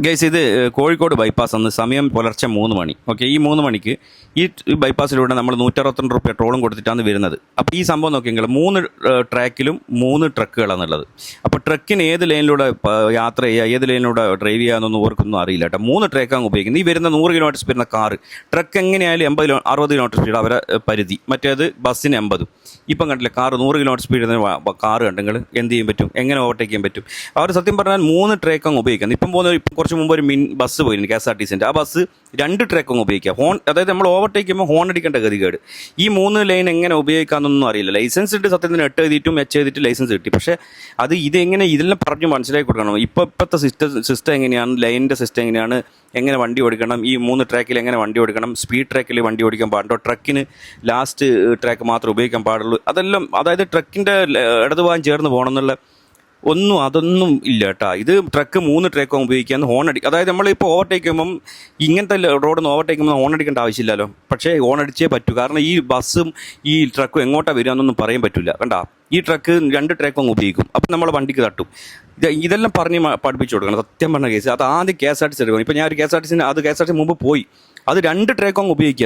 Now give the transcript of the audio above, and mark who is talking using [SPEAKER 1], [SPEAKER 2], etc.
[SPEAKER 1] Guys, ഇത് Kozhikode bypass അന്ന് സമയം പുലർച്ചെ 3 മണി. ഓക്കെ, ഈ 3 മണിക്ക് ഈ ബൈപ്പാസിലൂടെ നമ്മൾ 162 രൂപ പെട്രോളും കൊടുത്തിട്ടാണ് വരുന്നത്. അപ്പോൾ ഈ സംഭവം നോക്കിയെങ്കിൽ 3 ട്രാക്കിലും 3 ട്രക്കുകളാണുള്ളത്. അപ്പോൾ ട്രക്കിന് ഏത് ലൈനിലൂടെ യാത്ര ചെയ്യുക, ഏത് ലൈനിലൂടെ ഡ്രൈവ് ചെയ്യാമെന്നൊന്നും ഓർക്കൊന്നും അറിയില്ല കേട്ടോ. 3 ട്രാക്കാണ് ഉപയോഗിക്കുന്നത്. ഈ വരുന്ന 100 കിലോമീറ്റർ സ്പീഡിൻ്റെ കാറ്, ട്രക്ക് എങ്ങനെയായാലും 60 കിലോമീറ്റർ സ്പീഡ് അവരെ പരിധി, മറ്റേത് ബസ്സിന് 80. ഇപ്പം കണ്ടില്ലേ, കാറ് 100 കിലോമീറ്റർ സ്പീഡിൽ കാറ് കണ്ടെങ്കിൽ എന്ത് ചെയ്യാൻ പറ്റും, എങ്ങനെ ഓവർടേക്ക് ചെയ്യാൻ പറ്റും? അവർ സത്യം പറഞ്ഞാൽ 3 ട്രാക്കാണ് ഉപയോഗിക്കുന്നത്. ഇപ്പം കുറച്ച് മുമ്പ് ഒരു ബസ് പോയിരുന്നു, KSRTCൻ്റെ. ആ ബസ് 2 ട്രാക്കും ഉപയോഗിക്കുക. അതായത് നമ്മൾ ഓവർടേക്ക് ചെയ്യുമ്പോൾ ഹോൺ അടിക്കേണ്ട ഗതികേട്. ഈ 3 ലൈൻ എങ്ങനെ ഉപയോഗിക്കാമെന്നൊന്നും അറിയില്ല. ലൈസൻസ് ഇട്ട് സത്യത്തിന് 8 എഴുതിയിട്ടും H എഴുതിയിട്ട് ലൈസൻസ് കിട്ടി. പക്ഷേ ഇതെല്ലാം പറഞ്ഞ് മനസ്സിലാക്കി കൊടുക്കണം. ഇപ്പോഴത്തെ സിസ്റ്റം എങ്ങനെയാണ്, ലൈനിൻ്റെ സിസ്റ്റം എങ്ങനെയാണ്, എങ്ങനെ വണ്ടി ഓടിക്കണം, ഈ 3 ട്രാക്കിൽ എങ്ങനെ വണ്ടി ഓടിക്കണം, സ്പീഡ് ട്രാക്കിൽ വണ്ടി ഓടിക്കാൻ പാടുണ്ടോ, ട്രക്കിന് ലാസ്റ്റ് ട്രാക്ക് മാത്രം ഉപയോഗിക്കാൻ പാടുള്ളൂ, അതെല്ലാം. അതായത് ട്രക്കിൻ്റെ ഇടതുഭാഗം ചേർന്ന് പോകണമെന്നുള്ള അതൊന്നും ഇല്ല കേട്ടോ. ഇത് ട്രക്ക് 3 ട്രാക്കും ഉപയോഗിക്കാമെന്ന് അതായത് നമ്മളിപ്പോൾ ഓവർടേക്ക് ചെയ്യുമ്പം ഇങ്ങനത്തെ റോഡൊന്നും ഓവർടേക്ക് ചെയ്യുമ്പോൾ ഹോൺ അടിക്കേണ്ട ആവശ്യമില്ലല്ലോ. പക്ഷേ ഹോൺ അടിച്ചേ പറ്റൂ. കാരണം ഈ ബസ്സും ഈ ട്രക്കും എങ്ങോട്ടാണ് വരിക എന്നൊന്നും പറയാൻ പറ്റില്ല. കണ്ടാ, ഈ ട്രക്ക് 2 ട്രാക്കും ഉപയോഗിക്കും. അപ്പം നമ്മളെ വണ്ടിക്ക് തട്ടും. ഇതെല്ലാം പറഞ്ഞ് പഠിപ്പിച്ചു കൊടുക്കണം. സത്യം പറഞ്ഞ കേസ് അത് ആദ്യം KSRTC എടുക്കണം. ഇപ്പം ഞാൻ ഒരു KSRTC മുമ്പ് പോയി, അത് 2 ട്രാക്കും ഉപയോഗിക്കുക.